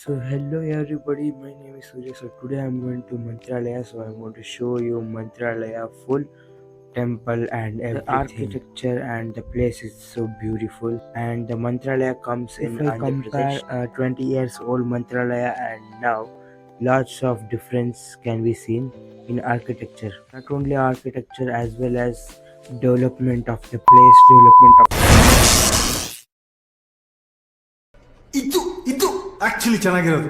So hello everybody, my name is Surya. So today I'm going to Mantralaya. So I'm going to show you Mantralaya full temple and everything. The architecture and the place is so beautiful. And the Mantralaya comes in Andhra Pradesh. If I compare 20 years old Mantralaya and now, lots of difference can be seen in architecture. Not only architecture as well as development of the place, development of ಇದು actually ಚೆನ್ನಾಗಿರೋದು.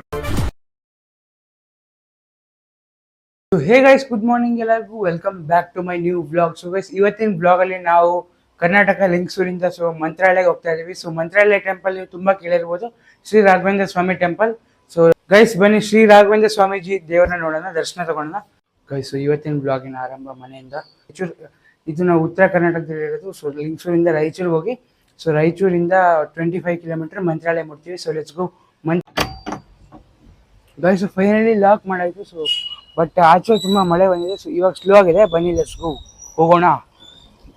So hey guys, good morning ಎಲ್ಲರಿಗೂ. Welcome back to my new blog. So guys, ಇವತ್ತಿನ ಬ್ಲಾಗಲ್ಲಿ ನಾವು ಕರ್ನಾಟಕ ಲಿಂಗಸೂರಿಂದ ಮಂತ್ರಾಲಯಕ್ಕೆ ಹೋಗ್ತಾ ಇದೀವಿ. So ಮಂತ್ರಾಲಯ temple ನೀವು ತುಂಬಾ ಕೇಳಿರ್ಬೋದು, ಶ್ರೀ ರಾಘವೇಂದ್ರ ಸ್ವಾಮಿ ಟೆಂಪಲ್. ಸೊ ಗೈಸ್, ಬನ್ನಿ ಶ್ರೀ ರಾಘವೇಂದ್ರ ಸ್ವಾಮೀಜಿ ದೇವರನ್ನ ನೋಡೋಣ, ದರ್ಶನ ತಗೊಳ್ಳೋಣ. ಗೈಸ್, ಆವತ್ತಿನ ಬ್ಲಾಗಿನ ಆರಂಭ ಮನೆಯಿಂದ. ಇದು ನಾವು ಉತ್ತರ ಕರ್ನಾಟಕದಲ್ಲಿ ಇರೋದು. ಸೊ ಲಿಂಗಸೂರಿಂದ ರಾಯಚೂರಿಗೆ ಹೋಗಿ, ಸೊ ರಾಯಚೂರಿಂದ 25 ಕಿಲೋಮೀಟರ್ ಮಂತ್ರಾಲಯ ಮುಟ್ತೀವಿ. So let's go. Guys, finally lock ಮಾಡಾಯ್ತು. ಸೊ ಬಟ್ ಆಚೆ ತುಂಬಾ ಮಳೆ ಬಂದಿದೆ. ಸೊ ಇವಾಗ ಸ್ಲೋ ಆಗಿದೆ. ಬನ್ನಿ ಲೆಟ್ಸ್ ಗೋ, ಹೋಗೋಣ.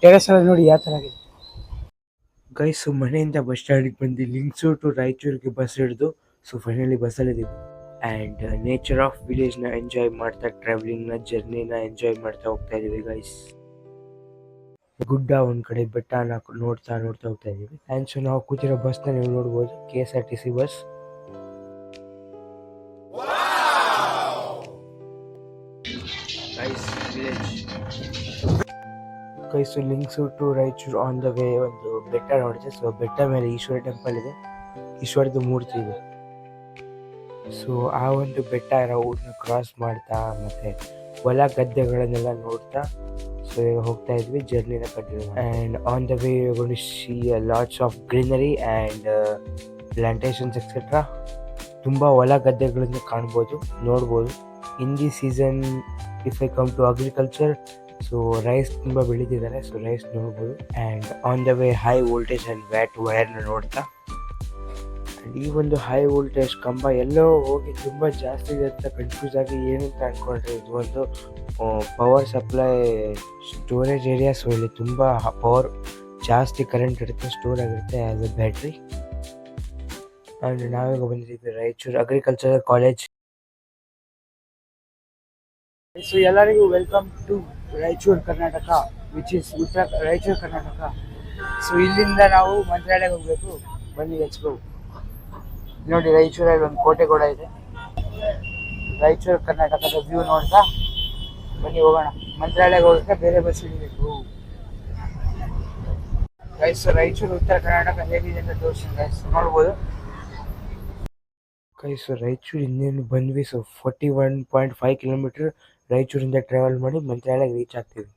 ಟೆರೆಸ್ ಅಲ್ಲಿ ನೋಡಿ ಯಾವ ತರ ಆಗಿದೆ. ಗೈಸ್, ಮನೆಯಿಂದ ಬಸ್ ಸ್ಟ್ಯಾಂಡಿಗೆ ಬಂದು ಲಿಂಗಸೂರು ಟು ರಾಯಚೂರಿಗೆ ಬಸ್ ಹಿಡಿದು ಸೊ ಫೈನಲಿ ಬಸ್ಸಲ್ಲಿದ್ದೀವಿ. ಆ್ಯಂಡ್ ನೇಚರ್ ಆಫ್ ವಿಲೇಜ್ನ ಎಂಜಾಯ್ ಮಾಡ್ತಾ, ಟ್ರಾವೆಲಿಂಗ್ನ ಜರ್ನಿನ ಎಂಜಾಯ್ ಮಾಡ್ತಾ ಹೋಗ್ತಾ ಇದೀವಿ ಗೈಸ್. ಗುಡ್ಡ ಒಂದ್ ಕಡೆ, ಬೆಟ್ಟ ನೋಡ್ತಾ ಹೋಗ್ತಾ ಇದೀವಿ. ಆ್ಯಂಡ್ ಸೊ ನಾವು ಕೂತಿರೋ ಬಸ್ನ ನೀವು ನೋಡ್ಬೋದು, KSRTC bus. Guys, Lingsugur to Raichur on the way ಒಂದು ಬೆಟ್ಟ ನೋಡಿದೆ. ಸೊ ಬೆಟ್ಟ ಮೇಲೆ ಈಶ್ವರ ಟೆಂಪಲ್ ಇದೆ, ಈಶ್ವರದ ಮೂರ್ತಿ ಇದೆ. ಸೊ ಆ ಒಂದು ಬೆಟ್ಟ ಊರನ್ನ ಕ್ರಾಸ್ ಮಾಡ್ತಾ ಮತ್ತೆ ಹೊಲ ಗದ್ದೆಗಳನ್ನೆಲ್ಲ ನೋಡ್ತಾ ಸೊ ಈಗ ಹೋಗ್ತಾ ಇದ್ವಿ, ಜರ್ನಿನ continue. And on the way gonna see lots of greenery and plantations etcetera. ತುಂಬ ಹೊಲ ಗದ್ದೆಗಳನ್ನು ಕಾಣ್ಬೋದು, ನೋಡ್ಬೋದು. In the season if I come to agriculture, so rice ತುಂಬ ಬೆಳೀತಿದ್ದಾರೆ. ಸೊ ರೈಸ್ ನೋಡ್ಬೋದು. And on the way high voltage and watt ವೈರ್ನ ನೋಡ್ತಾ, ಆ್ಯಂಡ್ ಈ ಒಂದು ಹೈ ವೋಲ್ಟೇಜ್ ಕಂಬ ಎಲ್ಲೋ ಹೋಗಿ ತುಂಬ ಜಾಸ್ತಿ ಇದೆ ಅಂತ ಕನ್ಫ್ಯೂಸ್ ಆಗಿ ಏನಂತ ಅಂದ್ಕೊಂಡ್ರೆ, ಇದು ಒಂದು power supply storage area. So ಇಲ್ಲಿ ತುಂಬ ಪವರ್ ಜಾಸ್ತಿ ಕರೆಂಟ್ ಇರುತ್ತೆ, ಸ್ಟೋರ್ ಆಗಿರುತ್ತೆ ಆ್ಯಸ್ ಎ ಬ್ಯಾಟ್ರಿ. ಆ್ಯಂಡ್ ನಾವೀಗ ಬಂದಿದ್ದೀವಿ ರಾಯಚೂರು ಅಗ್ರಿಕಲ್ಚರಲ್ ಕಾಲೇಜ್. ಸೊ ಎಲ್ಲರಿಗೂ welcome to Raichur Karnataka, which is ಉತ್ತರ ರಾಯಚೂರು ಕರ್ನಾಟಕ. ಸೊ ಇಲ್ಲಿಂದ ನಾವು ಮಂತ್ರಾಲಯಕ್ಕೆ ಹೋಗ್ಬೇಕು. ಬನ್ನಿ ಲೆಟ್ಸ್ ಗೋ. ನೋಡಿ, ರಾಯಚೂರಲ್ಲಿ ಒಂದು ಕೋಟೆ ಕೂಡ ಇದೆ. ರಾಯಚೂರು ಕರ್ನಾಟಕದ ವ್ಯೂ ನೋಡ್ತಾ ಬನ್ನಿ ಹೋಗೋಣ. ಮಂತ್ರಾಲಯಕ್ಕೆ ಹೋಗಕ್ಕೆ ಬೇರೆ ಬಸ್ ಹಿಡಿಬೇಕು. ಗೈಸ್, ರಾಯಚೂರು ಉತ್ತರ ಕರ್ನಾಟಕ ಹೇಗಿದೆ ಅಂತ ತೋರಿಸ್ತೀನಿ ಗೈಸ್, ನೋಡ್ಬೋದು. ಗೈಸ್, ರಾಯಚೂರು ಇನ್ನೇನು ಬಂದ್ವಿ. ಸೊ 41.5 ಕಿಲೋಮೀಟರ್ ರಾಯಚೂರಿಂದ ಟ್ರಾವೆಲ್ ಮಾಡಿ ಮಂತ್ರಾಲಯಕ್ಕೆ ರೀಚ್ ಆಗ್ತೀವಿ.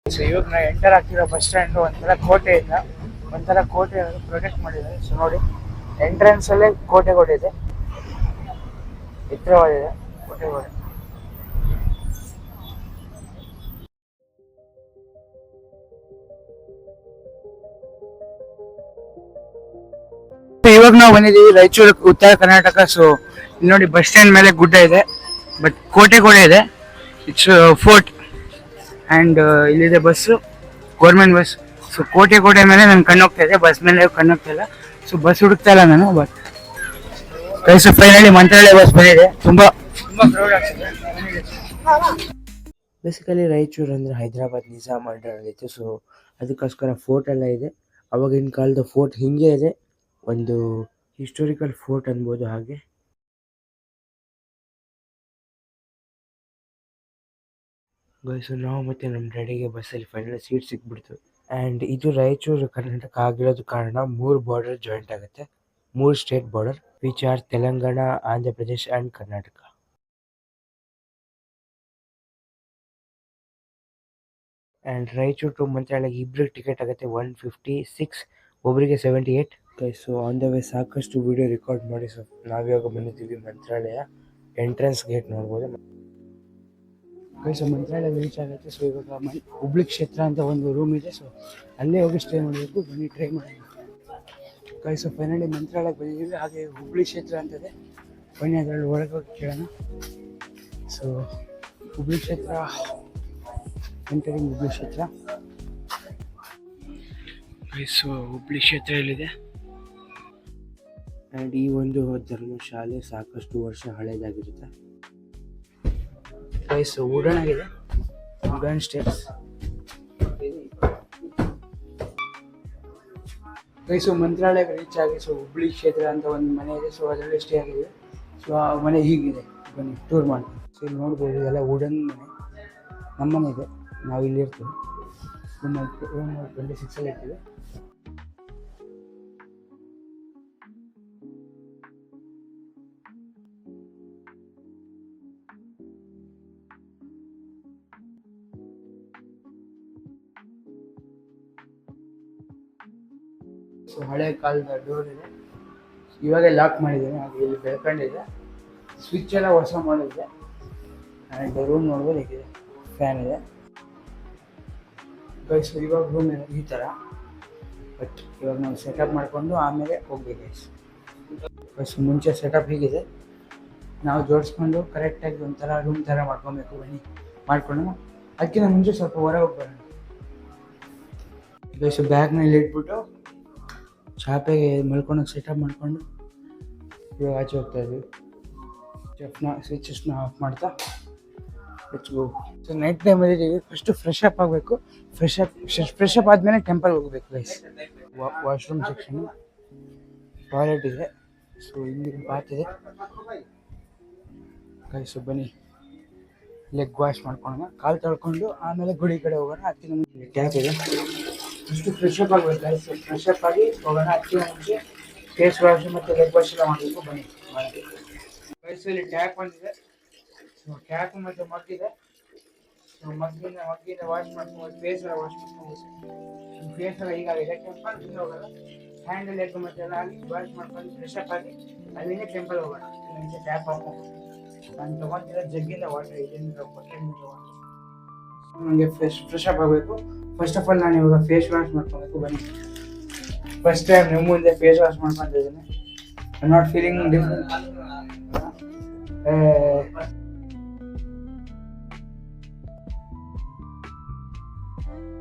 ಸೊ ಇವಾಗ ನಾವು ಎಂಟರ್ ಆಗ್ತಿರೋ ಬಸ್ ಸ್ಟ್ಯಾಂಡ್ ಒಂಥರ ಕೋಟೆಯಿಂದ, ಒಂಥರ ಕೋಟೆ ಪ್ರೊಟೆಕ್ಟ್ ಮಾಡಿದ್ದಾರೆ. ಸೊ ನೋಡಿ, ಎಂಟ್ರೆನ್ಸ್ ಅಲ್ಲೇ ಕೋಟೆ ಇದೆ, ಎತ್ತರವಾಗಿದೆ ಕೋಟೆ. ಇವಾಗ ನಾವು ಬಂದಿದ್ದೀವಿ ರಾಯಚೂರು ಉತ್ತರ ಕರ್ನಾಟಕ. ಸೊ ಇಲ್ಲಿ ನೋಡಿ, ಬಸ್ ಸ್ಟ್ಯಾಂಡ್ ಮೇಲೆ ಗುಡ್ಡ ಇದೆ, ಬಟ್ ಕೋಟೆ ಕೂಡ ಇದೆ. It's fort. ಆ್ಯಂಡ್ ಇಲ್ಲಿದೆ ಬಸ್ಸು, ಗೌರ್ಮೆಂಟ್ ಬಸ್. ಸೊ ಕೋಟೆ ಮೇಲೆ ನಾನು ಕಣ್ಣೋಗ್ತಾ ಇದೆ, ಬಸ್ ಮೇಲೆ ಕಣ್ಣೋಗ್ತಾ ಇಲ್ಲ. ಸೊ ಬಸ್ ಹುಡುಕ್ತಾ ಇಲ್ಲ ನಾನು. But guys, finally Mantralaya bus ಬಂದಿದೆ. ತುಂಬ ಕ್ರೌಡ್ ಆಗ್ತಿದೆ. ಬೇಸಿಕಲಿ ರಾಯಚೂರು ಅಂದರೆ ಹೈದರಾಬಾದ್ ನಿಜಾಮ್ ಅಂಡರಲ್ಲಿತ್ತು. ಸೊ ಅದಕ್ಕೋಸ್ಕರ ಫೋರ್ಟ್ ಎಲ್ಲ ಇದೆ. ಅವಾಗಿನ ಕಾಲದ ಫೋರ್ಟ್ ಹಿಂಗೆ ಇದೆ, ಒಂದು ಹಿಸ್ಟೋರಿಕಲ್ ಫೋರ್ಟ್ ಅನ್ಬೋದು. ಹಾಗೆ ಗೈಸ್, ನಾವು ಮತ್ತೆ ನಮ್ಮ ಡ್ಯಾಡಿಗೆ ಬಸ್ಸಲ್ಲಿ ಫೈನಲ್ ಸೀಟ್ ಸಿಕ್ಬಿಡ್ತು. ಆ್ಯಂಡ್ ಇದು ರಾಯಚೂರು ಕರ್ನಾಟಕ ಆಗಿರೋದು ಕಾರಣ 3 ಬಾರ್ಡರ್ ಜಾಯಿಂಟ್ ಆಗುತ್ತೆ, 3 state border, which are Telangana, Andhra Pradesh and Karnataka. And Raichur to ಮಂತ್ರಾಲಯಕ್ಕೆ ಇಬ್ಬರಿಗೆ ಟಿಕೆಟ್ ಆಗುತ್ತೆ 156, ಒಬ್ಬರಿಗೆ 78. Guys, so on the way ಸಾಕಷ್ಟು ವಿಡಿಯೋ ರೆಕಾರ್ಡ್ ಮಾಡಿ. ಸೊ ನಾವಿವಾಗ ಬಂದಿದ್ದೀವಿ ಮಂತ್ರಾಲಯ ಎಂಟ್ರೆನ್ಸ್ ಗೇಟ್ ನೋಡ್ಬೋದು. ಗೈಸ್, ಮಂತ್ರಾಲಯ ರೀಚ್ ಆಗುತ್ತೆ. ಸೊ ಇವಾಗ ಹುಬ್ಳಿ ಕ್ಷೇತ್ರ ಅಂತ ಒಂದು ರೂಮ್ ಇದೆ. ಸೊ ಅಲ್ಲೇ ಹೋಗಿ ಸ್ಟೇ ಮಾಡಬೇಕು. ಬನ್ನಿ ಟ್ರೈ ಮಾಡೋಣ. ಗೈಸ್, ಫೈನಲಿ ಮಂತ್ರಾಲಯಕ್ಕೆ ಬಂದಿದ್ದೀವಿ. ಹಾಗೆ ಹುಬ್ಳಿ ಕ್ಷೇತ್ರ ಅಂತದೆ, ಬನ್ನಿ ಅದರಲ್ಲಿ ಒಳಗೆ ಹೋಗಿ ಕೇಳೋಣ. ಸೊ ಹುಬ್ಳಿ ಕ್ಷೇತ್ರ, ಎಂಟರಿಂಗ್ ಹುಬ್ಳಿ ಕ್ಷೇತ್ರ. ಗೈಸ್, ಹುಬ್ಳಿ ಕ್ಷೇತ್ರ ಎಲ್ಲಿದೆ? ಆ್ಯಂಡ್ ಈ ಒಂದು ಧರ್ಮಶಾಲೆ ಸಾಕಷ್ಟು ವರ್ಷ ಹಳೇದಾಗಿರುತ್ತೆ. ಗೈಸ್ ವುಡನ್ ಆಗಿದೆ, ವುಡನ್ ಸ್ಟೆಪ್ಸ್. ಗೈಸು ಮಂತ್ರಾಲಯಕ್ಕೆ ರೀಚ್ ಆಗಿ ಸೊ ಹುಬ್ಳಿ ಕ್ಷೇತ್ರ ಅಂತ ಒಂದು ಮನೆ ಇದೆ. ಸೊ ಅದರಲ್ಲಿ ಸ್ಟೇ ಆಗಿದೆ. ಸೊ ಆ ಮನೆ ಹೀಗಿದೆ, ಬನ್ನಿ ಟೂರ್ ಮಾಡಿ. ಸೊ ಇಲ್ಲಿ ನೋಡ್ಬೋದು ಇದೆಲ್ಲ ವುಡನ್ ಮನೆ. ನಮ್ಮ ಮನೆ ಇದೆ, ನಾವು ಇಲ್ಲಿ ಇರ್ತೀವಿ. ರೂಮ್ 26 ಇರ್ತೀವಿ. ಸೊ ಹಳೆ ಕಾಲದ ಡೋರ್ ಇದೆ, ಇವಾಗ ಲಾಕ್ ಮಾಡಿದ್ದೀನಿ. ಅದು ಇಲ್ಲಿ ಬೆಳ್ಕೊಂಡಿದೆ. ಸ್ವಿಚ್ ಎಲ್ಲ ಹೊಸ ಮಾಡಿದೆ. ಆ್ಯಂಡ್ ರೂಮ್ ನೋಡ್ಬೋದು ಹೇಗಿದೆ, ಫ್ಯಾನ್ ಇದೆ. ಗೈಸ್ ಇವಾಗ ರೂಮ್ ಇದೆ ಈ ಥರ. ಬಟ್ ಇವಾಗ ನಾವು ಸೆಟಪ್ ಮಾಡಿಕೊಂಡು ಆಮೇಲೆ ಹೋಗ್ಬೇಕು ಗೈಸ್. ಗೈಸ್ ಮುಂಚೆ ಸೆಟಪ್ ಹೀಗಿದೆ, ನಾವು ಜೋಡಿಸ್ಕೊಂಡು ಕರೆಕ್ಟಾಗಿ ಒಂಥರ ರೂಮ್ ಥರ ಮಾಡ್ಕೊಬೇಕು. ಬನ್ನಿ ಮಾಡ್ಕೊಂಡು ಅದಕ್ಕಿಂತ ಮುಂಚೆ ಸ್ವಲ್ಪ ಹೊರಗೆ ಹೋಗಿ ಬರೋಣ. ಗೈಸ್ ಬ್ಯಾಗ್ನಲ್ಲಿ ಇಟ್ಬಿಟ್ಟು ಚಾಪೆಗೆ ಮಲ್ಕೊಳಕ್ಕೆ ಸೆಟಪ್ ಮಾಡಿಕೊಂಡು ಇವಾಗ ಆಚೆ ಹೋಗ್ತಾ ಇದ್ವಿ. ಸ್ವಿಚಸ್ನ ಆಫ್ ಮಾಡ್ತಾ ಲೆಟ್ಸ್ ಗೋ. ಸೊ ನೈಟ್ ಟೈಮಲ್ಲಿ ಇದ್ದೀವಿ. ಫಸ್ಟು ಫ್ರೆಶ್ ಅಪ್ ಆಗಬೇಕು. ಫ್ರೆಶ್ ಅಪ್ ಆದಮೇಲೆ ಟೆಂಪಲ್ ಹೋಗ್ಬೇಕು ಗೈಸ್. ವಾಶ್ರೂಮ್ ಸೆಕ್ಷನ್, ಟಾಯ್ಲೆಟ್ ಇದೆ. ಸೊ ಇಲ್ಲಿ ಬಾತ್ ಇದೆ ಗೈಸ್. ಬನ್ನಿ ಲೆಗ್ ವಾಶ್ ಮಾಡ್ಕೊಳ್ಳೋಣ, ಕಾಲು ತೊಳ್ಕೊಂಡು ಆಮೇಲೆ ಗುಡಿ ಕಡೆ ಹೋಗೋಣ. ಅದಕ್ಕಿಂತ ಮುಂಚೆ ಟ್ಯಾಪ್ ಇದೆ. ಫಸ್ಟು ಫ್ರೆಶ್ ಅಪ್ ಆಗಬೇಕು ಗೈಸ್. ಫ್ರೆಶ್ ಅಪ್ ಆಗಿ ಹೋಗೋಣ. ಅದಕ್ಕಿಂತ ಮುಂಚೆ ಫೇಸ್ ವಾಶ್ ಮತ್ತು ಲೆಗ್ ವಾಶ್ ಎಲ್ಲ ಮಾಡಬೇಕು. ಬನ್ನಿ ಗೈಸ್. ಇಲ್ಲಿ ಟ್ಯಾಪ್ ಬಂದಿದೆ. ಸೊ ಟ್ಯಾಪ್ ಮತ್ತು ಮಗ್ ಇದೆ. ಸೊ ಮಗ್ಗಿಂದ ವಾಶ್ ಮಾಡ್ಕೊಂಡು ಫೇಸ್ ಎಲ್ಲ ವಾಶ್ ಮಾಡ್ಕೊಂಡು ಫೇಸ್ ಎಲ್ಲ ಹೀಗಾಗಿದೆ. ಟೆಂಪಲ್ ಮುಂದೆ ಹೋಗೋಣ. ಹ್ಯಾಂಡ್ ಲೆಗ್ ಮತ್ತು ಎಲ್ಲ ಆಗಿ ವಾಶ್ ಮಾಡ್ಕೊಂಡು ಫ್ರೆಶ್ ಅಪ್ ಆಗಿ ಅಲ್ಲಿಂದ ಟೆಂಪಲ್ ಹೋಗೋಣ. ಮುಂಚೆ ಟ್ಯಾಪ್ ಆಫ್ ಮಾಡಿ ನಾನು ತೊಗೊಂಡಿರೋ ಜಗ್ಗಿಂದ ವಾಟರ್ ಇದರಿಂದ ನನಗೆ ಫ್ರೆಶ್ ಅಪ್ ಆಗಬೇಕು. ಫಸ್ಟ್ ಆಫ್ ಆಲ್ ನಾನು ಇವಾಗ ಫೇಸ್ ವಾಶ್ ಮಾಡ್ಕೊಬೇಕು. ಬನ್ನಿ, ಫಸ್ಟ್ ಟೈಮ್ ನಿಮ್ಮ ಮುಂದೆ ಫೇಸ್ ವಾಶ್ ಮಾಡ್ಕೊಂಡಿದ್ದೀನಿ. I am not feeling different.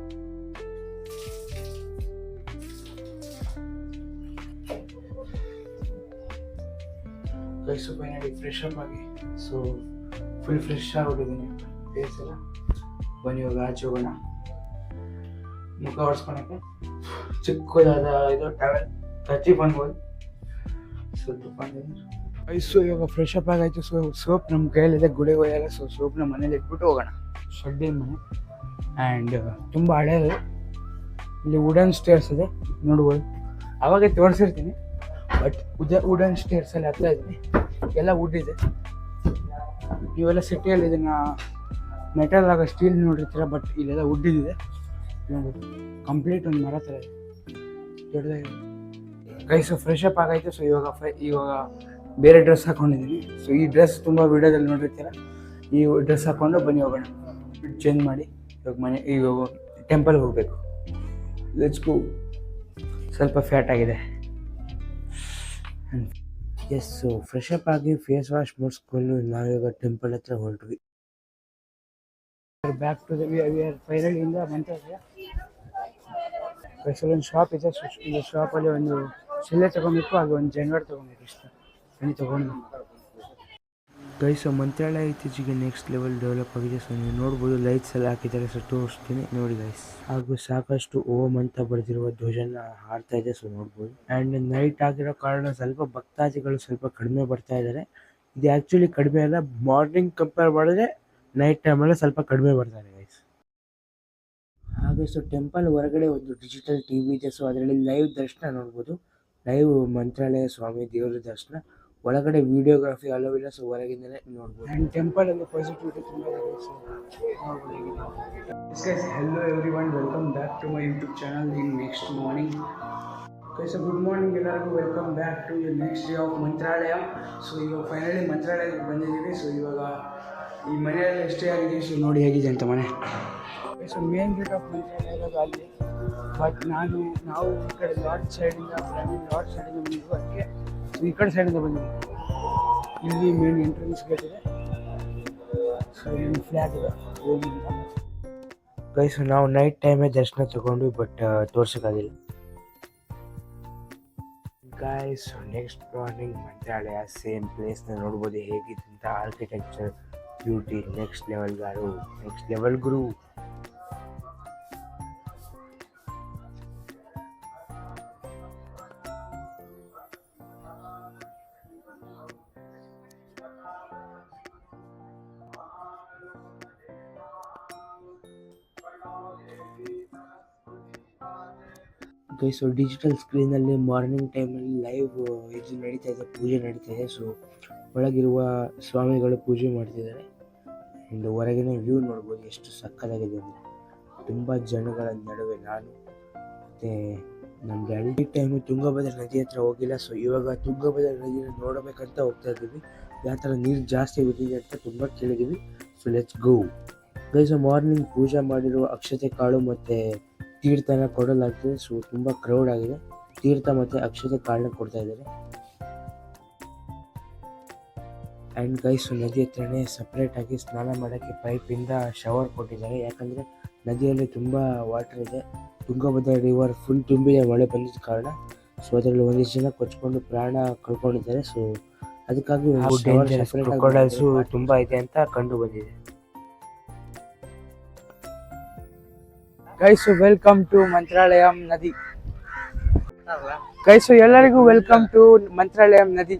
Guys finally fresh up ಆಗಿ ಸೊ ಫುಲ್ ಫ್ರೆಶ್ ಆಗಿಬಿಟ್ಟಿದ್ದೀನಿ ಫೇಸ್ ಎಲ್ಲ. ಬನ್ನಿ ಇವಾಗ ಆಚೆ ಹೋಗೋಣ. ಮುಖ ಹೊಡ್ಸ್ಕೊಳಕ್ಕೆ ಚಿಕ್ಕದಾದ ಇದು ಟವೆಲ್ ಕಚ್ಚಿ ಬಂದ್ಬೋದು. ಸ್ವಲ್ಪ ಐಸು ಇವಾಗ ಫ್ರೆಶ್ ಅಪ್ ಆಗಾಯ್ತು. ಸೊ ಸೋಪ್ ನಮ್ಮ ಕೈಯಲ್ಲಿದೆ, ಗುಡಿಗೆ ಹೋಯಲ್ಲ. ಸೊ ಸೋಪ್ನ ಮನೇಲಿ ಇಟ್ಬಿಟ್ಟು ಹೋಗೋಣ. ಶೆಡ್ಡಿನ ಮನೆ ಆ್ಯಂಡ್ ತುಂಬ ಹಳೇದು. ಇಲ್ಲಿ ವುಡನ್ ಸ್ಟೇರ್ಸ್ ಇದೆ ನೋಡ್ಬೋದು. ಅವಾಗೆ ತೋರಿಸಿರ್ತೀನಿ, ಬಟ್ ವುಡನ್ ಸ್ಟೇರ್ಸಲ್ಲಿ ಹತ್ತಾ ಇದ್ದೀನಿ. ಎಲ್ಲ ವುಡ್ ಇದೆ. ಇವೆಲ್ಲ ಸಿಟಿಯಲ್ಲಿ ಇದನ್ನು ಮೆಟಲ್ ಆಗ ಸ್ಟೀಲ್ ನೋಡಿರ್ತೀರ, ಬಟ್ ಇಲ್ಲೆಲ್ಲ ವುಡ್ ಇದೆ ನೋಡ್ಬೋದು. ಕಂಪ್ಲೀಟ್ ಒಂದು ಮರ ಥರ ಇದೆ, ದೊಡ್ಡದಾಗಿದೆ ಗೈಸ್. ಫ್ರೆಶ್ ಅಪ್ ಆಗಾಯಿತು. ಸೊ ಇವಾಗ ಬೇರೆ ಡ್ರೆಸ್ ಹಾಕ್ಕೊಂಡಿದ್ದೀನಿ. ಸೊ ಈ ಡ್ರೆಸ್ ತುಂಬ ವಿಡಿಯೋದಲ್ಲಿ ನೋಡಿರ್ತೀರ. ಈ ಡ್ರೆಸ್ ಹಾಕ್ಕೊಂಡು ಬನ್ನಿ ಹೋಗೋಣ. ಚೇಂಜ್ ಮಾಡಿ ಇವಾಗ ಟೆಂಪಲ್ಗೆ ಹೋಗಬೇಕು. Let's go. ಸ್ವಲ್ಪ ಫ್ಯಾಟ್ ಆಗಿದೆ. ಎಸ್. ಸೊ ಫ್ರೆಶ್ ಅಪ್ ಆಗಿ ಫೇಸ್ ವಾಶ್ ಮಾಡಿಸ್ಕೊಂಡು ನಾವಿವಾಗ ಟೆಂಪಲ್ ಹತ್ರ ಹೊರಟ್ವಿ. Back to we are finally ಇಂದ ಮಂತ್ರಾಲಯ. ಒಂದು ಶಾಪ್ ಇದೆ. ಈ ಶಾಪಲ್ಲಿ ಒಂದು ಶಿಲೆ ತೊಗೊಬೇಕು, ಹಾಗೆ ಒಂದು ಜನವರ್ ತೊಗೊಬೇಕು. ಇಷ್ಟ ಬನ್ನಿ ತೊಗೊಂಡು ಗೈಸ್. ಮಂತ್ರಾಲಯ ಇತ್ತೀಚೆಗೆ ನೆಕ್ಸ್ಟ್ ಲೆವೆಲ್ ಡೆವಲಪ್ ಆಗಿದೆ. ಸೊ ನೀವು ನೋಡ್ಬೋದು, ಲೈಟ್ಸ್ ಎಲ್ಲ ಹಾಕಿದ್ದಾರೆ. ಸೊ ತೋರಿಸ್ತೀನಿ ನೋಡಿ ಗೈಸ್. ಹಾಗೂ ಸಾಕಷ್ಟು ಓಂ ಅಂತ ಬರೆದಿರುವ ಧ್ವಜನ ಹಾರ್ತಾ ಇದೆ. ಸೊ ನೋಡ್ಬೋದು. ಆ್ಯಂಡ್ ನೈಟ್ ಆಗಿರೋ ಕಾರಣ ಸ್ವಲ್ಪ ಭಕ್ತಾದಿಗಳು ಸ್ವಲ್ಪ ಕಡಿಮೆ ಬರ್ತಾ ಇದ್ದಾರೆ. ಇದು ಆ್ಯಕ್ಚುಲಿ ಕಡಿಮೆ ಅಲ್ಲ, ಮಾರ್ನಿಂಗ್ ಕಂಪೇರ್ ಮಾಡಿದ್ರೆ ನೈಟ್ ಟೈಮಲ್ಲಿ ಸ್ವಲ್ಪ ಕಡಿಮೆ ಬರ್ತಾರೆ ಗೈಸ್. ಹಾಗೆ ಸೊ ಟೆಂಪಲ್ ಹೊರಗಡೆ ಒಂದು ಡಿಜಿಟಲ್ TV ಇದೆ. ಸೊ ಅದರಲ್ಲಿ ಲೈವ್ ದರ್ಶನ ನೋಡ್ಬೋದು. ಲೈವ್ ಮಂತ್ರಾಲಯ ಸ್ವಾಮಿ ದೇವರ ದರ್ಶನ. ಒಳಗಡೆ ವಿಡಿಯೋಗ್ರಫಿ ಅಲೋ ಇಲ್ಲ. ಸೊ ಹೊರಗಿಂದಲೇ ನೋಡ್ಬೋದು. ಆ್ಯಂಡ್ ಟೆಂಪಲಲ್ಲಿ ಪಾಸಿಟಿವಿಟಿ ತುಂಬ ಇದೆ. So hello everyone, welcome back to my YouTube channel in next morning. So good morning ಎಲ್ಲರಿಗೂ. Welcome back to the next day of Mantralaya. So ಇವಾಗ ಫೈನಲಿ ಮಂತ್ರಾಲಯಕ್ಕೆ ಬಂದಿದ್ದೀವಿ. ಸೊ ಇವಾಗ ಈ ಮನೆಯಲ್ಲಿ ಎಷ್ಟೇ ಆಗಿದೆ. ಸೊ ನೋಡಿ ಹೇಗಿದೆ ಅಂತ ಮನೆ. ಸೊ ಮೇನ್ ಗೇಟ್ ಆಫ್ ಮಂತ್ರಾಲಯ ಇರೋದು ಅಲ್ಲಿ. ಬಟ್ ನಾವು ಈ ಕಡೆ ಲಾರ್ಡ್ ಸೈಡಿಂದ ಬಂದಿದ್ವು. ಅದಕ್ಕೆ ಈ ಕಡೆ ಸೈಡಿಂದ ಬಂದಿದ್ವಿ. ಇಲ್ಲಿ ಮೇನ್ ಎಂಟ್ರೆನ್ಸ್ ಗೇಟ್ ಇದೆ. ಸೊ ಇಲ್ಲಿ ಫ್ಲ್ಯಾಗ್ ಇದೆ ಓಮಿಂದ. ಗೈಸ್ ನಾವು ನೈಟ್ ಟೈಮೇ ದರ್ಶನ ತಗೊಂಡ್ವಿ, ಬಟ್ ತೋರ್ಸೋಕ್ಕಾಗಿಲ್ಲ. Guys next morning Mantralaya same ಪ್ಲೇಸ್ನ ನೋಡ್ಬೋದು ಹೇಗಿದೆ ಅಂತ. ಆರ್ಕಿಟೆಕ್ಚರ್ ಬ್ಯೂಟಿ ನೆಕ್ಸ್ಟ್ ಲೆವೆಲ್ ಗುರು. ಸೊ ಡಿಜಿಟಲ್ ಸ್ಕ್ರೀನಲ್ಲಿ ಮಾರ್ನಿಂಗ್ ಟೈಮಲ್ಲಿ ಲೈವ್ ಇದು ನಡೀತಾ ಇದೆ, ಪೂಜೆ ನಡೀತಾ ಇದೆ. ಸೊ ಒಳಗಿರುವ ಸ್ವಾಮಿಗಳು ಪೂಜೆ ಮಾಡ್ತಿದ್ದಾರೆ. ಆ್ಯಂಡ್ ಹೊರಗಿನ ವ್ಯೂ ನೋಡ್ಬೋದು ಎಷ್ಟು ಸಕ್ಕತ್ತಾಗಿದೆ ಅಂದರೆ. ತುಂಬ ಜನಗಳ ನಡುವೆ ನಾನು ಮತ್ತು ನಮ್ಮ ಡ್ಯಾಡಿ ಈ ಟೈಮು ತುಂಗಭದ್ರಾ ನದಿ ಹತ್ರ ಹೋಗಿಲ್ಲ. ಸೊ ಇವಾಗ ತುಂಗಭದ್ರಾ ನದಿನ ನೋಡಬೇಕಂತ ಹೋಗ್ತಾ ಇದ್ದೀವಿ. ಯಾವ ಥರ ನೀರು ಜಾಸ್ತಿ ಬಿದ್ದಿದೆ ಅಂತ ತುಂಬ ಕೇಳಿದ್ದೀವಿ. So let's go guys. Morning ಪೂಜೆ ಮಾಡಿರುವ ಅಕ್ಷತೆ ಕಾಳು ಮತ್ತು ತೀರ್ಥನ ಕೊಡಲಾಗ್ತದೆ. ಸೊ ತುಂಬ ಕ್ರೌಡ್ ಆಗಿದೆ. ತೀರ್ಥ ಮತ್ತು ಅಕ್ಷತೆ ಕಾಳನ್ನ ಕೊಡ್ತಾ ಇದ್ದಾರೆ. ಆ್ಯಂಡ್ ಗೈಸ್ ನದಿ ಹತ್ರನೇ ಸಪ್ರೇಟಾಗಿ ಸ್ನಾನ ಮಾಡೋಕ್ಕೆ ಪೈಪಿಂದ ಶವರ್ ಕೊಟ್ಟಿದ್ದಾರೆ. ಯಾಕಂದರೆ ನದಿಯಲ್ಲಿ ತುಂಬ ವಾಟರ್ ಇದೆ. ತುಂಗಭದ್ರಾ ರಿವರ್ ಫುಲ್ ತುಂಬಿದೆ ಮಳೆ ಬಂದಿದ್ದ ಕಾರಣ. ಸೊ ಅದರಲ್ಲಿ ಒಂದಿಷ್ಟು ಜನ ಕೊಚ್ಕೊಂಡು ಪ್ರಾಣ ಕಳ್ಕೊಂಡಿದ್ದಾರೆ. ಸೊ ಅದಕ್ಕಾಗಿ ಕ್ರೊಕೊಡೈಲ್ಸು ತುಂಬ ಇದೆ ಅಂತ ಕಂಡು ಬಂದಿದೆ. ಗೈಸ್ ವೆಲ್ಕಮ್ ಟು ಮಂತ್ರಾಲಯಂ ನದಿ. ಗೈಸ್ ಎಲ್ಲರಿಗೂ ವೆಲ್ಕಮ್ ಟು ಮಂತ್ರಾಲಯಂ ನದಿ.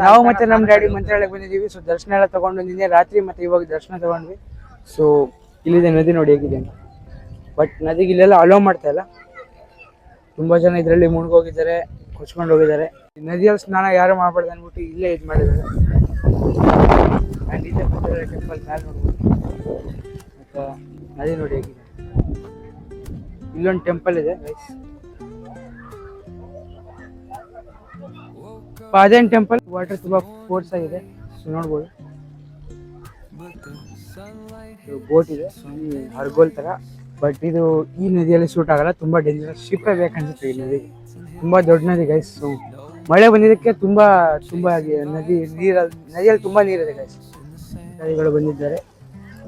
ನಾವು ಮತ್ತೆ ನಮ್ಮ ಡ್ಯಾಡಿ ಮಂತ್ರಾಲಯಕ್ಕೆ ಬಂದಿದ್ದೀವಿ. ಸೊ ದರ್ಶನ ಎಲ್ಲ ತಗೊಂಡು ನಿನ್ನೆ ರಾತ್ರಿ ಮತ್ತೆ ಇವಾಗ ದರ್ಶನ ತಗೊಂಡ್ವಿ. ಸೊ ಇಲ್ಲಿದೆ ನದಿ ನೋಡಿ ಹೇಗಿದೆ ಅಂತ. ಬಟ್ ನದಿಗೆ ಇಲ್ಲೆಲ್ಲ ಅಲೋ ಮಾಡ್ತಾ ಇಲ್ಲ. ತುಂಬ ಜನ ಇದರಲ್ಲಿ ಮುಳುಗೋಗಿದ್ದಾರೆ, ಕೊಚ್ಕೊಂಡು ಹೋಗಿದ್ದಾರೆ. ನದಿಯಲ್ಲಿ ಸ್ನಾನ ಯಾರು ಮಾಡಬಾರ್ದು ಅಂದ್ಬಿಟ್ಟು ಇಲ್ಲೇ ಇದು ಮಾಡಿದ್ದಾರೆ. ಆ್ಯಂಡ್ ಇದೆ ಮಂತ್ರಾಲಯ ಟೆಂಪಲ್ ಮ್ಯಾಲೆ ನೋಡ್ಬೋದು. ಮತ್ತು ನದಿ ನೋಡಿ ಹೇಗಿದೆ. ಇಲ್ಲೊಂದು ಟೆಂಪಲ್ ಇದೆ ಗೈಸ್. ಅದೇನ್ ಟೆಂಪಲ್ ವಾಟರ್ ತುಂಬಾ ಫೋರ್ಸ್ ಆಗಿದೆ. ಸೊ ನೋಡ್ಬೋದು ಬೋಟ್ ಇದೆ ಹರ್ಗೋಲ್ ತರ. ಬಟ್ ಇದು ಈ ನದಿಯಲ್ಲಿ ಸೂಟ್ ಆಗಲ್ಲ, ತುಂಬಾ ಡೇಂಜರಸ್. ಶಿಪ್ ಬೇಕನ್ಸುತ್ತೆ ಈ ನದಿಗೆ. ತುಂಬಾ ದೊಡ್ಡ ನದಿ ಗೈಸ್. ಸೊ ಮಳೆ ಬಂದಿದ್ದಕ್ಕೆ ತುಂಬಾ ನದಿಯಲ್ಲಿ ತುಂಬಾ ನೀರಿದೆ ಗೈಸ್. ನದಿಗಳು ಬಂದಿದ್ದಾರೆ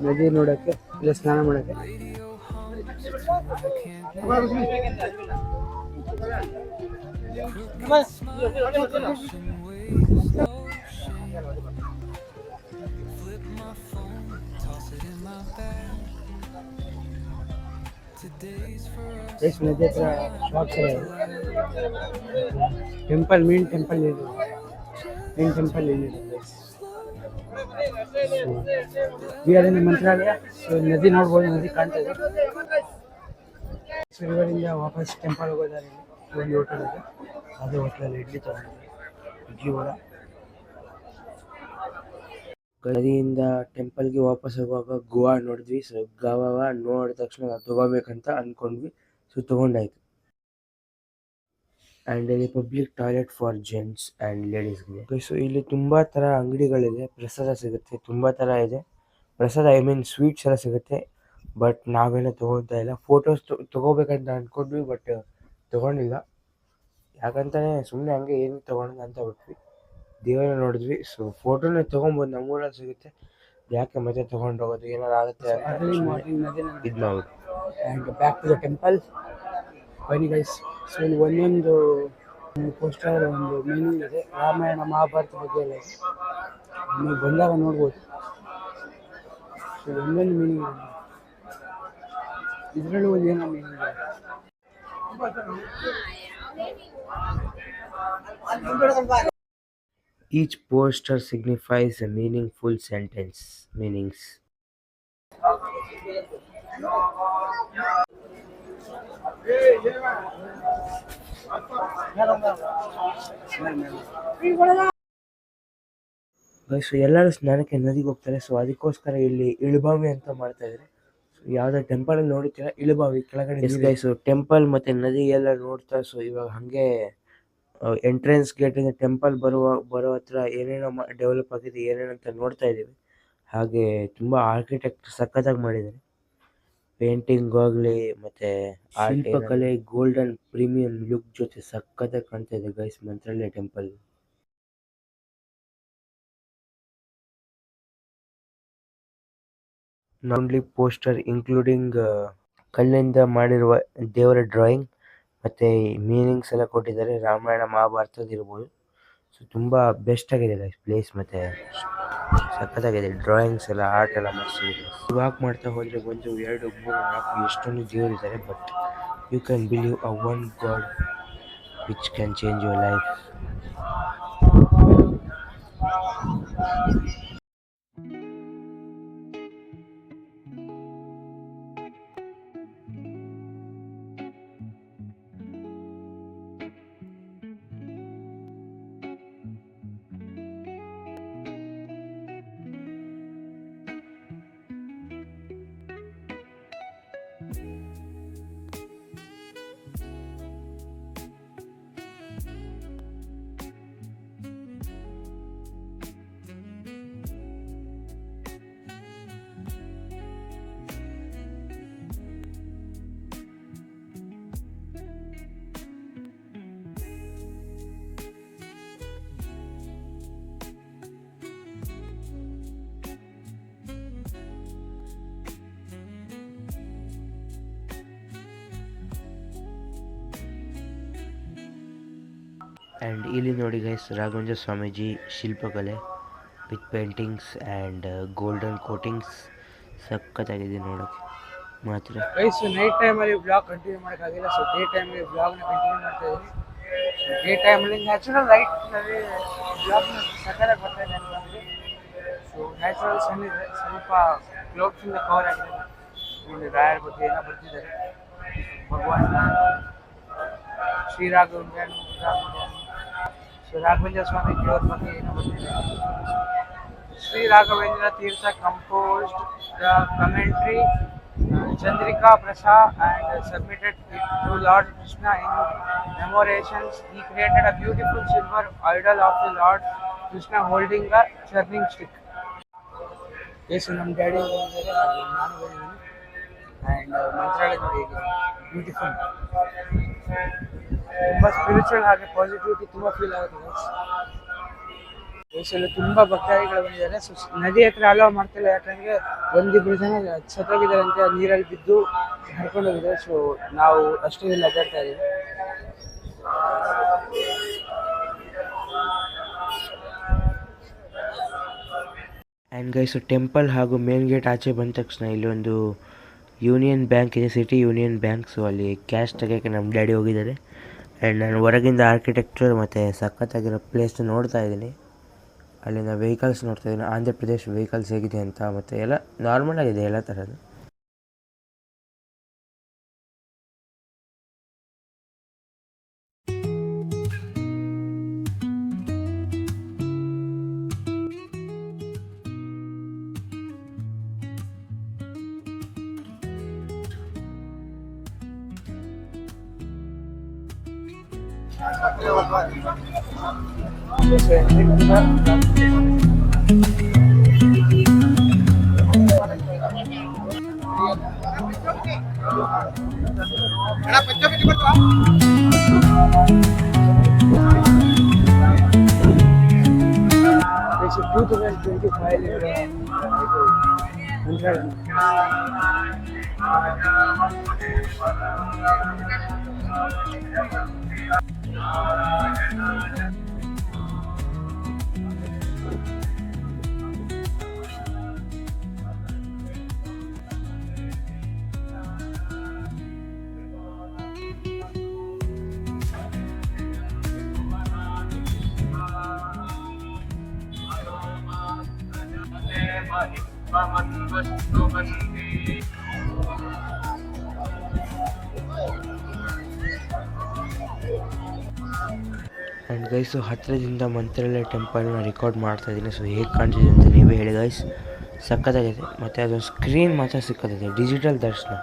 ನದಿ ನೋಡಕ್ಕೆ, ಇಲ್ಲ ಸ್ನಾನ ಮಾಡಕ್ಕೆ. ಟೆಂಪಲ್ ಮೇನ್ ಟೆಂಪಲ್ ಇದೆ. ಮಂತ್ರಾಲಯ. ಸೊ ನದಿ ನೋಡ್ಬೋದು, ನದಿ ಕಾಣ್ತಾ ಇದೆ. ಸೊ ಇವರಿಂದ ವಾಪಸ್ ಟೆಂಪಲ್ ಹೋಗೋದಾರೆ. ಒಂದು ಹೋಟೆಲ್ ಇದೆ, ಅದೇ ಹೋಟೆಲಲ್ಲಿ ಇಡ್ಲಿ ತಗೊಂಡಿದ್ವಿ, ಇಡ್ಲಿ ವಡ. ನದಿಯಿಂದ ಟೆಂಪಲ್ಗೆ ವಾಪಸ್ ಹೋಗುವಾಗ ಗೋವಾ ನೋಡಿದ್ವಿ. ಸೊ ಗೋವಾ ನೋಡಿದ ತಕ್ಷಣ ತಗೋಬೇಕಂತ ಅಂದ್ಕೊಂಡ್ವಿ. ಸೊ ತಗೊಂಡಾಯ್ತು. ಆ್ಯಂಡ್ ಇಲ್ಲಿ public toilet for gents and ಲೇಡೀಸ್ಗೆ. ಸೊ ಇಲ್ಲಿ ತುಂಬ ಥರ ಅಂಗಡಿಗಳಿದೆ, ಪ್ರಸಾದ ಸಿಗುತ್ತೆ, ತುಂಬ ಥರ ಇದೆ ಪ್ರಸಾದ. ಸ್ವೀಟ್ಸ್ ಎಲ್ಲ ಸಿಗುತ್ತೆ. ಬಟ್ ನಾವೇನೋ ತೊಗೊಳ್ತಾ ಇಲ್ಲ. Photos ತೊಗೋಬೇಕಂತ ಅಂದ್ಕೊಂಡ್ವಿ, but ತೊಗೊಂಡಿಲ್ಲ. ಯಾಕಂತಾನೆ ಸುಮ್ಮನೆ ಹಂಗೆ ಏನು ತೊಗೊಳೋಣ ಅಂತ ಬಿಟ್ವಿ. ದೇವರ ನೋಡಿದ್ವಿ. ಸೊ ಫೋಟೋನೇ ತೊಗೊಬೋದು, ನಮ್ಮೂರಲ್ಲಿ ಸಿಗುತ್ತೆ. ಯಾಕೆ ಮತ್ತೆ ತೊಗೊಂಡು ಹೋಗೋದು, ಏನಾರು ಆಗುತ್ತೆ ಅಂತ ಇದು ಮಾಡ್ಬಿಟ್ಟು. And back to the temple ಬನ್ನಿ ಗೈಸ್. ಸೊ ಇಲ್ಲಿ ಒಂದೊಂದು ಪೋಸ್ಟರ್, ಒಂದು ಮೀನಿಂಗ್ ಇದೆ. ರಾಮಾಯಣ ಮಹಾಭಾರತ ಬಗ್ಗೆ ಎಲ್ಲ ಇದೆ. ನೀವು ಬಂದಾಗ ನೋಡ್ಬೋದು. ಸೊ ಒಂದೊಂದು ಮೀನಿಂಗ್ ಇದೆ. ಇದರಲ್ಲೂ ಒಂದು ಏನೋ ಮೀನಿಂಗ್ ಇದೆ. Each poster signifies a meaningful meanings. So ಎಲ್ಲರೂ ಸ್ನಾನಕ್ಕೆ ನದಿಗೆ ಹೋಗ್ತಾರೆ. ಸೊ ಅದಕ್ಕೋಸ್ಕರ ಇಲ್ಲಿ ಇಳುಬಾವಿ ಅಂತ ಮಾಡ್ತಾ ಇದ್ದಾರೆ. ಸೊ ಯಾವುದೋ ಟೆಂಪಲ್ ನೋಡುತ್ತೀರಾ, ಇಳುಬಾವಿ ಕೆಳಗಡೆ. ಸೊ ಟೆಂಪಲ್ ಮತ್ತೆ ನದಿ ಎಲ್ಲ ನೋಡ್ತಾ. ಸೊ ಇವಾಗ ಹಂಗೆ ಎಂಟ್ರೆನ್ಸ್ ಗೇಟ್ ಇಂದ ಟೆಂಪಲ್ ಬರೋ ಹತ್ರ ಏನೇನೋ ಡೆವಲಪ್ ಆಗಿದೆ, ಏನೇನಂತ ನೋಡ್ತಾ ಇದ್ದೀವಿ. ಹಾಗೆ ತುಂಬ ಆರ್ಕಿಟೆಕ್ಟ್ ಸಖತ್ತಾಗಿ ಮಾಡಿದ್ದಾರೆ. ಪೇಂಟಿಂಗ್ ಆಗಲಿ ಮತ್ತೆ ಶಿಲ್ಪಕಲೆ ಗೋಲ್ಡನ್ ಪ್ರೀಮಿಯಂ ಲುಕ್ ಜೊತೆ ಸಖತ್ತಾಗಿ ಕಾಣ್ತಾ ಇದೆ guys Mantralaya temple. Not only poster including ಕಲ್ಲಿಂದ ಮಾಡಿರುವ ದೇವರ ಡ್ರಾಯಿಂಗ್ ಮತ್ತು ಮೀನಿಂಗ್ಸ್ ಎಲ್ಲ ಕೊಟ್ಟಿದ್ದಾರೆ, ರಾಮಾಯಣ ಮಹಾಭಾರತದ್ದು ಇರ್ಬೋದು. ಸೊ ತುಂಬ ಬೆಸ್ಟ್ ಆಗಿದೆ ಗೈಸ್ ಪ್ಲೇಸ್, ಮತ್ತು ಸಖತ್ತಾಗಿದೆ. ಡ್ರಾಯಿಂಗ್ಸ್ ಎಲ್ಲ, ಆರ್ಟ್ ಎಲ್ಲ ಮಸ್ತಾಗಿದೆ. ವಾಕ್ ಮಾಡ್ತಾ ಹೋದರೆ 1 2 3 4 ಎಷ್ಟೊಂದು ದೇವರಿದ್ದಾರೆ. But you can believe a one god which can change your life. And ಇಲ್ಲಿ ನೋಡಿ ಗೈಸ್, ರಾಘವೇಂದ್ರ ಸ್ವಾಮೀಜಿ ಶಿಲ್ಪಕಲೆ with paintings and golden coatings. ಸಖತ್ತಾಗಿದೆ ನೋಡೋಕ್ಕೆ ಮಾತ್ರ. ಗೈಸ್ ನೈಟ್ ಟೈಮಲ್ಲಿ ಬ್ಲಾಗ್ ಕಂಟಿನ್ಯೂ ಮಾಡೋಕ್ಕಾಗಿಲ್ಲ, ಸೊ ಡೇ ಟೈಮಲ್ಲಿ ಬ್ಲಾಗ್ನ ಕಂಟಿನ್ಯೂ ಮಾಡ್ತಾ ಇದ್ದೀನಿ. ಡೇ ಟೈಮಲ್ಲಿ ನ್ಯಾಚುರಲ್ ಲೈಟ್ನಲ್ಲಿ ಬ್ಲಾಗ್ನ ಸಕ್ಕತ್ತಾಗಿ ಬರ್ತಾ ಇದೆ ಅಂತಂದರೆ. ಸೊ ನ್ಯಾಚುರಲ್ ಸನ್ ಇದೆ, ಸ್ವಲ್ಪ ಕ್ಲೌಡ್ಸಿಂದ ಕವರ್ ಆಗಿದೆ. ಇಲ್ಲಿ ರಾಯರ ಬಗ್ಗೆ ಏನೋ ಬರ್ತಿದ್ದಾರೆ, ಭಗವಾನ್ ಶ್ರೀ ರಾಘವೇಂದ್ರ ಸ್ವಾಮಿ ದೇವರ ಬಗ್ಗೆ ಏನೋ ಬರ್ತಿದೆ. ಶ್ರೀ ರಾಘವೇಂದ್ರ ತೀರ್ಥ composed the commentary Chandrika Prasad and submitted it to Lord Krishna in commemorations. He created a beautiful silver idol of the Lord Krishna holding a churning stick. Yes, ನಮ್ಮ ಡ್ಯಾಡಿ ಬಂದಿದ್ದಾರೆ, ನಾನು ಬಂದಿದ್ದೀನಿ. ಆ್ಯಂಡ್ ಮಂತ್ರಾಲಯ ನೋಡಿ ಹೇಗಿದೆ, ಬ್ಯೂಟಿಫುಲ್, ತುಂಬ spiritual ಹಾಗೆ positivity ತುಂಬ feel ಆಗುತ್ತೆ ಗೈಸ್. ಎಲ್ಲ ತುಂಬ ಭಕ್ತಾದಿಗಳು ಬಂದಿದ್ದಾರೆ. ಸೊ ನದಿ ಹತ್ರ ಅಲೋ ಮಾಡ್ತಿಲ್ಲ, ಯಾಕಂದರೆ 1-2 ಜನ ಸತ್ತೋಗಿದ್ದಾರಂತೆ, ನೀರಲ್ಲಿ ಬಿದ್ದು ಹರ್ಕೊಂಡು ಹೋಗಿದ್ದಾರೆ. ಸೊ ನಾವು ಅಷ್ಟೇ ಇಲ್ಲಿ ಅಡ್ಡಾಡ್ತಾ ಇದ್ದೀವಿ. ಆ್ಯಂಡ್ ಗೈಸು ಟೆಂಪಲ್ ಹಾಗೂ ಮೇನ್ ಗೇಟ್ ಆಚೆ ಬಂದ ತಕ್ಷಣ ಇಲ್ಲೊಂದು ಯೂನಿಯನ್ ಬ್ಯಾಂಕ್ ಇದೆ, ಸಿಟಿ ಯೂನಿಯನ್ ಬ್ಯಾಂಕ್. ಸೊ ಅಲ್ಲಿ ಕ್ಯಾಶ್ ತೆಗೆಯೋಕ್ಕೆ ನಮ್ಮ ಡ್ಯಾಡಿ ಹೋಗಿದ್ದಾರೆ. ಆ್ಯಂಡ್ ನಾನು ಹೊರಗಿಂದ ಆರ್ಕಿಟೆಕ್ಚರ್ ಮತ್ತು ಸಖತ್ತಾಗಿರೋ ಪ್ಲೇಸ್ನ ನೋಡ್ತಾ ಇದ್ದೀನಿ. ಅಲ್ಲಿಂದ ವೆಹಿಕಲ್ಸ್ ನೋಡ್ತಾ ಇದ್ದೀನಿ, ಆಂಧ್ರ ಪ್ರದೇಶ್ ವೆಹಿಕಲ್ಸ್ ಹೇಗಿದೆ ಅಂತ, ಮತ್ತು ಎಲ್ಲ ನಾರ್ಮಲ್ ಆಗಿದೆ ಎಲ್ಲ ಥರದ್ದು. It's a 2025 ಆ್ಯಂಡ್ ಗೈಸು ಹತ್ತಿರದಿಂದ ಮಂತ್ರಾಲಯ ಟೆಂಪಲ್ನ ರೆಕಾರ್ಡ್ ಮಾಡ್ತಾ ಇದ್ದೀನಿ. ಸೊ ಹೇಗೆ ಕಾಣ್ತಿದೆ ಅಂತ ನೀವೇ ಹೇಳಿ ಗೈಸ್, ಸಖತ್ತಾಗಿದೆ. ಮತ್ತು ಅದೊಂದು ಸ್ಕ್ರೀನ್ ಮಾತ್ರ ಸಿಕ್ಕತ್ತಿದೆ, ಡಿಜಿಟಲ್ ದರ್ಶನ.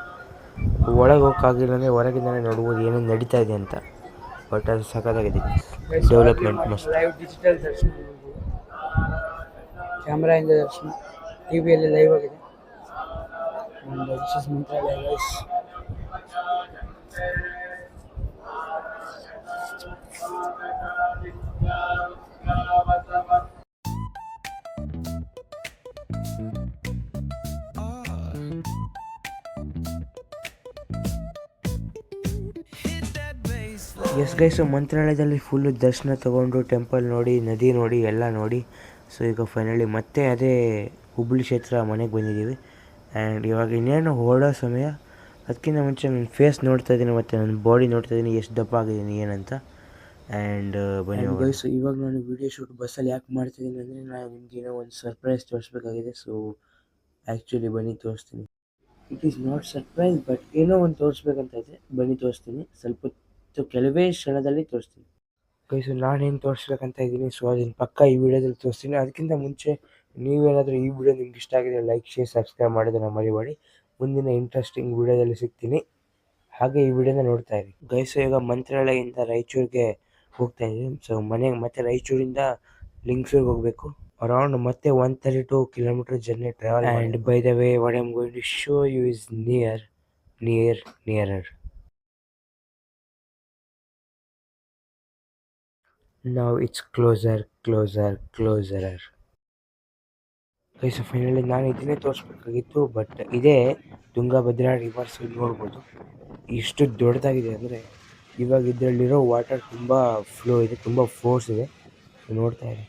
ಒಳಗೆ ಹೋಗೋಕ್ಕಾಗಿಲ್ಲ ಅಂದರೆ ಹೊರಗಿಂದಲೇ ನೋಡ್ಬೋದು ಏನೇನು ನಡೀತಾ ಇದೆ ಅಂತ. ಬಟ್ ಅದು ಸಖತ್ತಾಗಿದೆ, ಡೆವಲಪ್ಮೆಂಟ್ ಮಸ್ತ್. ಲೈವ್ ಡಿಜಿಟಲ್ ದರ್ಶನ, ಕ್ಯಾಮ್ರಾಯಿಂದ ದರ್ಶನ, ಟಿ ವಿಯಲ್ಲಿ ಲೈವ್ ಆಗಿದೆ. Mantralaya guys. Hit that yes guys, ಮಂತ್ರಾಲಯದಲ್ಲಿ ಫುಲ್ಲು ದರ್ಶನ ತೊಗೊಂಡು ಟೆಂಪಲ್ ನೋಡಿ, ನದಿ ನೋಡಿ, ಎಲ್ಲ ನೋಡಿ. ಸೊ ಈಗ ಫೈನಲಿ ಮತ್ತೆ ಅದೇ ಹುಬ್ಬಳ್ಳಿ ಕ್ಷೇತ್ರ ಮನೆಗೆ ಬಂದಿದ್ದೀವಿ. ಆ್ಯಂಡ್ ಇವಾಗ ಇನ್ನೇನು ಹೊರಡೋ ಸಮಯ. ಅದಕ್ಕಿಂತ ಮುಂಚೆ ನನ್ನ ಫೇಸ್ ನೋಡ್ತಾ ಇದ್ದೀನಿ ಮತ್ತು ನನ್ನ ಬಾಡಿ ನೋಡ್ತಾ ಇದ್ದೀನಿ, ಎಷ್ಟು ದಪ್ಪ ಆಗಿದ್ದೀನಿ ಏನಂತ. ಆ್ಯಂಡ್ ಬನ್ನಿ ಗೈಸ್, ಇವಾಗ ನಾನು ವೀಡಿಯೋ ಶೂಟ್ ಬಸ್ಸಲ್ಲಿ ಯಾಕೆ ಮಾಡ್ತಿದ್ದೀನಿ ಅಂದರೆ ನಾನು ನಿಮ್ಗೆ ಏನೋ ಒಂದು ಸರ್ಪ್ರೈಸ್ ತೋರಿಸ್ಬೇಕಾಗಿದೆ. ಸೊ ಆ್ಯಕ್ಚುಲಿ ಬನ್ನಿ ತೋರಿಸ್ತೀನಿ. It is not surprise, but ಏನೋ ಒಂದು ತೋರಿಸ್ಬೇಕಂತ ಇದೆ. ಬನ್ನಿ ತೋರಿಸ್ತೀನಿ, ಸ್ವಲ್ಪ ಕೆಲವೇ ಕ್ಷಣದಲ್ಲಿ ತೋರಿಸ್ತೀನಿ ಗೈಸು. ನಾನೇನು ತೋರಿಸ್ಬೇಕಂತ ಇದ್ದೀನಿ, ಸೊ ಅದನ್ನು ಪಕ್ಕ ಈ ವಿಡಿಯೋದಲ್ಲಿ ತೋರಿಸ್ತೀನಿ. ಅದಕ್ಕಿಂತ ಮುಂಚೆ ನೀವೇನಾದರೂ ಈ ವಿಡಿಯೋ ನಿಮ್ಗೆ ಇಷ್ಟ ಆಗಿದೆ, ಲೈಕ್, ಶೇರ್, ಸಬ್ಸ್ಕ್ರೈಬ್ ಮಾಡೋದನ್ನು ಮರಿಬೇಡಿ. ಮುಂದಿನ ಇಂಟ್ರೆಸ್ಟಿಂಗ್ ವಿಡಿಯೋದಲ್ಲಿ ಸಿಗ್ತೀನಿ, ಹಾಗೆ ಈ ವಿಡಿಯೋನ ನೋಡ್ತಾ ಇರಿ ಗೈಸು. ಈಗ ಮಂತ್ರಾಲಯದಿಂದ ರಾಯಚೂರಿಗೆ ಹೋಗ್ತಾ ಇದ್ದೀನಿ. ಸೊ ಮನೆಗೆ ಮತ್ತೆ ರಾಯಚೂರಿಂದ ಲಿಂಗಸೂರಿಗೆ ಹೋಗಬೇಕು. ಅರೌಂಡ್ ಮತ್ತೆ 132 kilometer journey travel. And by the way, what I am going to show you is nearer. Now it's closer. Guys finally ನಾನು ಇದನ್ನೇ ತೋರಿಸ್ಬೇಕಾಗಿತ್ತು, ಬಟ್ ಇದೇ ತುಂಗಭದ್ರಾ ರಿವರ್ಸ್ ನೋಡ್ಬೋದು. ಎಷ್ಟು ದೊಡ್ಡದಾಗಿದೆ ಅಂದರೆ ಇವಾಗ ಇದರಲ್ಲಿರೋ ವಾಟರ್ ತುಂಬ ಫ್ಲೋ ಇದೆ, ತುಂಬ ಫೋರ್ಸ್ ಇದೆ. ನೋಡ್ತಾ ಇರಿ.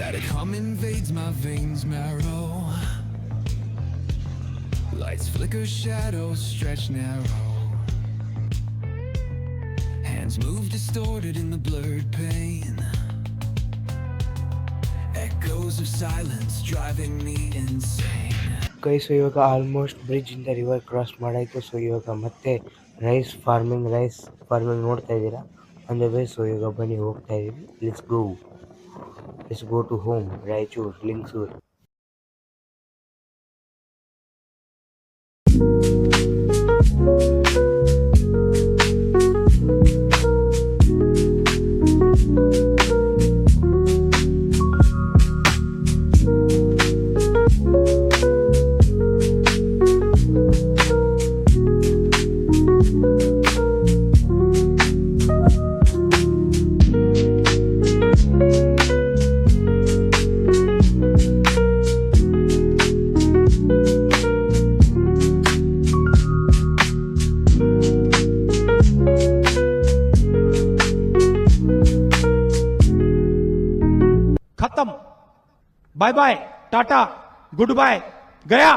Static hum invades my veins marrow. Lights flicker, shadows stretch narrow. Hands move distorted in the blurred pain. Echoes of silence driving me insane. Guys ಇವಾಗ ಆಲ್ಮೋಸ್ಟ್ ಬ್ರಿಡ್ಜಿಂದ ರಿವರ್ ಕ್ರಾಸ್ ಮಾಡಾಯಿತು. ಸೊ ಇವಾಗ ಮತ್ತೆ rice farming ನೋಡ್ತಾ ಇದ್ದೀರಾ on the way. So ಇವಾಗ ಬನ್ನಿ ಹೋಗ್ತಾ ಇದ್ದೀವಿ. Let's go to home, Raichur, Lingsur. खत्म, bye bye, tata, goodbye, गया।